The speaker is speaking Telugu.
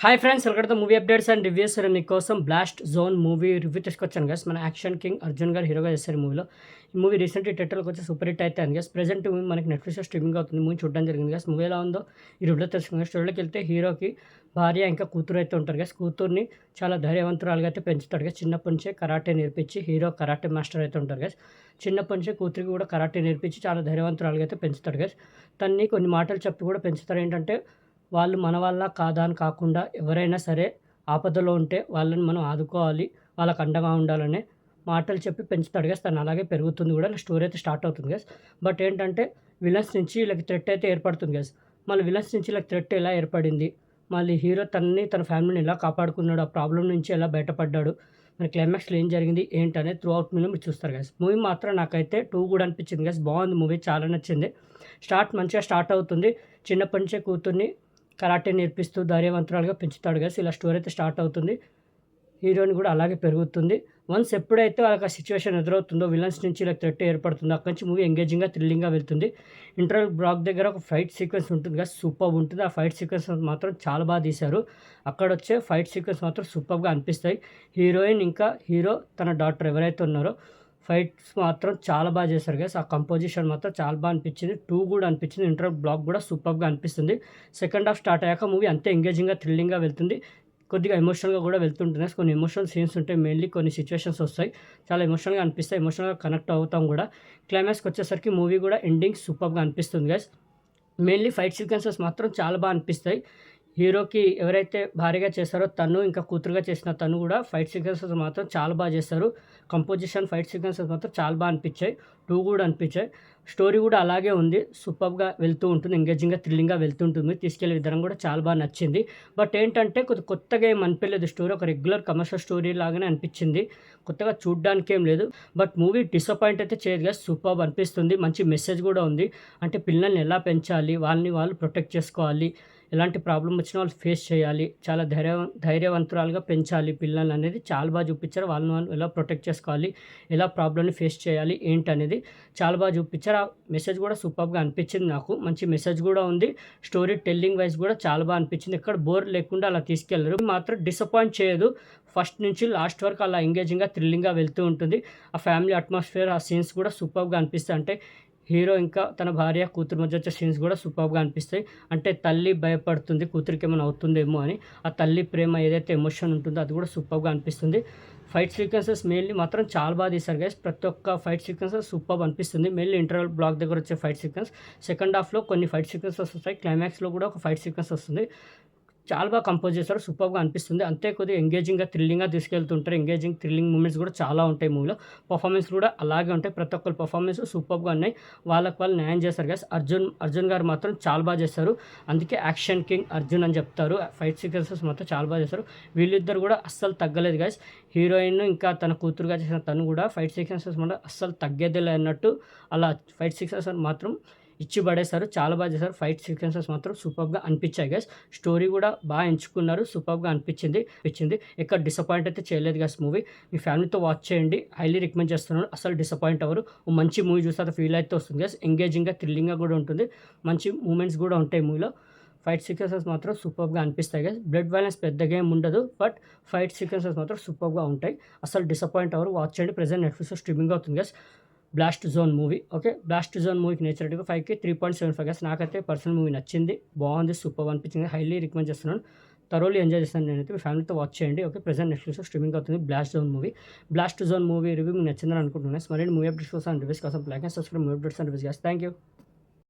Hi friends, welcome to movie updates and reviews. మీకోసం బ్లాస్ట్ జోన్ మూవీ రివ్యూ తీసుకొచ్చాను గైస్. మన యాక్షన్ కింగ్ అర్జున్ గారు హీరోగా చేస్తారు మూవీలో. ఈ మూవీ రీసెంట్లీ థియేటర్లోకి వచ్చి సూపర్ హిట్ అయితే అని గైస్. ప్రెజెంట్ మనకి నెట్ఫ్లిక్స్లో స్ట్రీమింగ్ అవుతుంది. మూవీ చూడడం జరిగింది గైస్. మూవీ ఎలా ఉందో ఈ రివ్యూలో తెలుసుకున్నాం. స్టోరీలోకి వెళ్తే హీరోకి భార్య ఇంకా కూతురు అయితే ఉంటారు గైస్. కూతుర్ని చాలా ధైర్యవంతురాలుగా అయితే పెంచుతాడు గైస్. చిన్నప్పటి నుంచే కరాటే నేర్పించి హీరో కరాటే మాస్టర్ అయితే ఉంటారు గైస్. చిన్నప్పటి నుంచే కూతురికి కూడా కరాటే నేర్పించి చాలా ధైర్యవంతురాలుగా అయితే పెంచుతాడు గైస్. తన్ని కొన్ని మాటలు చెప్పి కూడా పెంచుతారు. ఏంటంటే వాళ్ళు మన వల్ల కాదా అని కాకుండా ఎవరైనా సరే ఆపదలో ఉంటే వాళ్ళని మనం ఆదుకోవాలి, వాళ్ళకి అండగా ఉండాలనే మాటలు చెప్పి పెంచుతాడు గైస్. తను అలాగే పెరుగుతుంది కూడా. స్టోరీ అయితే స్టార్ట్ అవుతుంది గైస్. బట్ ఏంటంటే విలన్స్ నుంచి వీళ్ళకి థ్రెట్ అయితే ఏర్పడుతుంది గైస్. మళ్ళీ విలన్స్ నుంచి వీళ్ళకి థ్రెట్ ఎలా ఏర్పడింది, మళ్ళీ హీరో తనని తన ఫ్యామిలీని ఎలా కాపాడుకున్నాడు, ఆ ప్రాబ్లం నుంచి ఎలా బయటపడ్డాడు, మన క్లైమాక్స్లో ఏం జరిగింది ఏంటనేది త్రూ అవుట్ మూవీలో మీరు చూస్తారు గైస్. మూవీ మాత్రం నాకైతే 2 కూడా అనిపించింది గైస్. బాగుంది మూవీ, చాలా నచ్చింది. మంచిగా స్టార్ట్ అవుతుంది. చిన్నప్పటి నుంచే కూతుర్ని కరాటే నేర్పిస్తూ ధైర్యవంతురాలుగా పెంచుతాడు గైస్. ఇలా స్టోరీ అయితే స్టార్ట్ అవుతుంది. హీరోయిన్ కూడా అలాగే పెరుగుతుంది. వన్స్ ఎప్పుడైతే వాళ్ళకి ఆ సిచ్యువేషన్ ఎదురవుతుందో, విలన్స్ నుంచి ఇలా థ్రెట్ ఏర్పడుతుందో, అక్కడి నుంచి మూవీ ఎంగేజింగ్గా థ్రిల్లింగ్గా వెళ్తుంది. ఇంటర్వల్ బ్లాక్ దగ్గర ఒక ఫైట్ సీక్వెన్స్ ఉంటుంది కదా, సూపర్ ఉంటుంది. ఆ ఫైట్ సీక్వెన్స్ మాత్రం చాలా బాగా తీశారు. అక్కడ వచ్చే ఫైట్ సీక్వెన్స్ మాత్రం సూపర్గా అనిపిస్తాయి. హీరోయిన్ ఇంకా హీరో తన డాక్టర్ ఎవరైతే ఉన్నారో ఫైట్స్ మాత్రం చాలా బాగా చేశారు గైస్. ఆ కంపోజిషన్ మాత్రం చాలా బాగా అనిపించింది. 2 కూడా అనిపించింది. ఇంటర్వల్ బ్లాక్ కూడా సూపర్గా అనిపిస్తుంది. సెకండ్ హాఫ్ స్టార్ట్ అయ్యాక మూవీ అంతే ఎంగేజింగ్గా థ్రిల్లింగ్గా వెళ్తుంది. కొద్దిగా ఎమోషనల్గా కూడా వెళ్తుంటుంది. కొన్ని ఎమోషనల్ సీన్స్ ఉంటాయి. మెయిన్లీ కొన్ని సిచ్యువేషన్స్ వస్తాయి, చాలా ఎమోషనల్గా అనిపిస్తాయి. ఎమోషనల్గా కనెక్ట్ అవుతాం కూడా. క్లైమాక్స్కి వచ్చేసరికి మూవీ కూడా ఎండింగ్ సూపర్గా అనిపిస్తుంది గైస్. మెయిన్లీ ఫైట్ సీక్వెన్సెస్ మాత్రం చాలా బాగా అనిపిస్తాయి. హీరోకి ఎవరైతే భార్యగా చేశారో తను, ఇంకా కూతురుగా చేసిన తను కూడా ఫైట్ సీక్వెన్సెస్ మాత్రం చాలా బాగా చేస్తారు. కంపోజిషన్, ఫైట్ సీక్వెన్సెస్ మాత్రం చాలా బాగా అనిపించాయి. 2 కూడా అనిపించాయి. స్టోరీ కూడా అలాగే ఉంది. సూపర్గా వెళ్తూ ఉంటుంది. ఎంగేజింగ్గా థ్రిల్లింగ్గా వెళ్తుంటుంది. తీసుకెళ్లే విధానం కూడా చాలా బాగా నచ్చింది. బట్ ఏంటంటే కొత్తగా ఏం అనిపించలేదు. స్టోరీ ఒక రెగ్యులర్ కమర్షియల్ స్టోరీ లాగానే అనిపించింది. కొత్తగా చూడ్డానికి ఏం లేదు. బట్ మూవీ డిసప్పాయింట్ అయితే చేయదుగా, సూపర్ అనిపిస్తుంది. మంచి మెసేజ్ కూడా ఉంది. అంటే పిల్లల్ని ఎలా పెంచాలి, వాళ్ళని వాళ్ళు ప్రొటెక్ట్ చేసుకోవాలి, ఎలాంటి ప్రాబ్లం వచ్చినా వాళ్ళు ఫేస్ చేయాలి, చాలా ధైర్యవంతురాలుగా పెంచాలి పిల్లల్ని అనేది చాలా బాగా చూపించారు. వాళ్ళని వాళ్ళు ఎలా ప్రొటెక్ట్ చేసుకోవాలి, ఎలా ప్రాబ్లమ్ని ఫేస్ చేయాలి ఏంటనేది చాలా బాగా చూపించారు. ఆ మెసేజ్ కూడా సూపర్గా అనిపించింది నాకు. మంచి మెసేజ్ కూడా ఉంది. స్టోరీ టెల్లింగ్ వైజ్ కూడా చాలా బాగా అనిపించింది. ఎక్కడ బోర్ లేకుండా అలా తీసుకెళ్లరు. మాత్రం డిసప్పాయింట్ చేయదు. ఫస్ట్ నుంచి లాస్ట్ వరకు అలా ఎంగేజింగ్గా థ్రిల్లింగ్గా వెళ్తూ ఉంటుంది. ఆ ఫ్యామిలీ అట్మాస్ఫియర్, ఆ సీన్స్ కూడా సూపర్గా అనిపిస్తాయి. అంటే హీరో ఇంకా తన భార్య కూతురు మధ్య వచ్చే సీన్స్ కూడా సూపర్గా అనిపిస్తాయి. అంటే తల్లి భయపడుతుంది కూతురికి ఏమైనా అవుతుందేమో అని. ఆ తల్లి ప్రేమ ఏదైతే ఎమోషన్ ఉంటుందో అది కూడా సూపర్గా అనిపిస్తుంది. ఫైట్ సీక్వెన్సెస్ మెయిన్లీ మాత్రం చాలా బాగా తీశారు గైస్. ప్రతి ఒక్క ఫైట్ సీక్వెన్సెస్ సూపర్ అనిపిస్తుంది. మెయిన్లీ ఇంటర్వల్ బ్లాక్ దగ్గర వచ్చే ఫైట్ సీక్వెన్స్. సెకండ్ హాఫ్లో కొన్ని ఫైట్ సీక్వెన్సెస్ వస్తాయి. క్లైమాక్స్లో కూడా ఒక ఫైట్ సీక్వెన్స్ వస్తుంది. చాలా బాగా కంపోజ్ చేశారు. సూపర్గా అనిపిస్తుంది. అంతే కొద్దిగా ఎంగేజింగ్గా థ్రిల్లింగ్గా తీసుకెళ్తుంటారు. థ్రిల్లింగ్ మూమెంట్స్ కూడా చాలా ఉంటాయి మూవీలో. పర్ఫార్మెన్స్ కూడా అలాగే ఉంటాయి. ప్రతి ఒక్కరి పర్ఫార్మెన్స్ సూపర్గా ఉన్నాయి. వాళ్ళకి వాళ్ళు న్యాయం చేస్తారు గైస్. అర్జున్ గారు మాత్రం చాలా బాగా చేస్తారు. అందుకే యాక్షన్ కింగ్ అర్జున్ అని చెప్తారు. ఫైట్ సీక్వెన్సెస్ మాత్రం చాలా బాగా చేస్తారు. వీళ్ళిద్దరు కూడా అస్సలు తగ్గలేదు గైస్. హీరోయిన్ ఇంకా తన కూతురుగా చేసిన తను కూడా ఫైట్ సీక్వెన్సెస్ మాత్రం అస్సలు తగ్గేదేలే అన్నట్టు అలా ఫైట్ సీక్వెన్సెస్ మాత్రం ఇచ్చి పడేశారు. చాలా బాగా చేశారు. ఫైట్ సీక్వెన్సెస్ మాత్రం సూపర్గా అనిపించాయి గైస్. స్టోరీ కూడా బాగా ఎంచుకున్నారు. సూపర్గా అనిపించింది. ఎక్కడ డిసప్పాయింట్ అయితే చేయలేదు గైస్ మూవీ. మీ ఫ్యామిలీతో వాచ్ చేయండి. హైలీ రికమెండ్ చేస్తున్నాను. అసలు డిసప్పాయింట్ అవ్వరు. మంచి మూవీ చూస్తే ఫీల్ అయితే వస్తుంది గైస్. ఎంగేజింగ్గా థ్రిల్లింగ్గా కూడా ఉంటుంది. మంచి మూమెంట్స్ కూడా ఉంటాయి మూవీలో. ఫైట్ సీక్వెన్సెస్ మాత్రం సూపర్గా అనిపిస్తాయి గైస్. బ్లడ్ వైలెన్స్ పెద్దగా ఏం ఉండదు. బట్ ఫైట్ సీక్వెన్సెస్ మాత్రం సూపర్గా ఉంటాయి. అసలు డిసప్పాయింట్ అవ్వరు. వాచ్ చేయండి. ప్రెజెంట్ నెట్ఫ్లిక్స్లో స్ట్రీమింగ్ అవుతుంది guys. Blast zone movie. Okay, blast zone మూవీకి నేచర్ రేటింగ్ 5కి 3.75 గైస్. నాకైతే పర్సనల్ మూవీ నచ్చింది. బాగుంది, సూపర్ అనిపించింది. హైలీ రికమెండ్ చేస్తున్నాను. థరోలీ ఎంజాయ్ చేస్తాను నేనైతే. మీ ఫ్యామిలీతో వాచ్ చేయండి. ఓకే, ప్రెజెంట్ నెట్ఫ్లిక్స్లో స్ట్రీమింగ్ అవుతుంది బ్లాస్ట్ జోన్ మూవీ రివ్యూ మీకు నచ్చిందని అనుకుంటున్నాను. మరిన్ని మూవీ అప్డేట్స్ కోసం రివ్యూస్ కోసం like and subscribe movie updates and reviews guys. Thank you.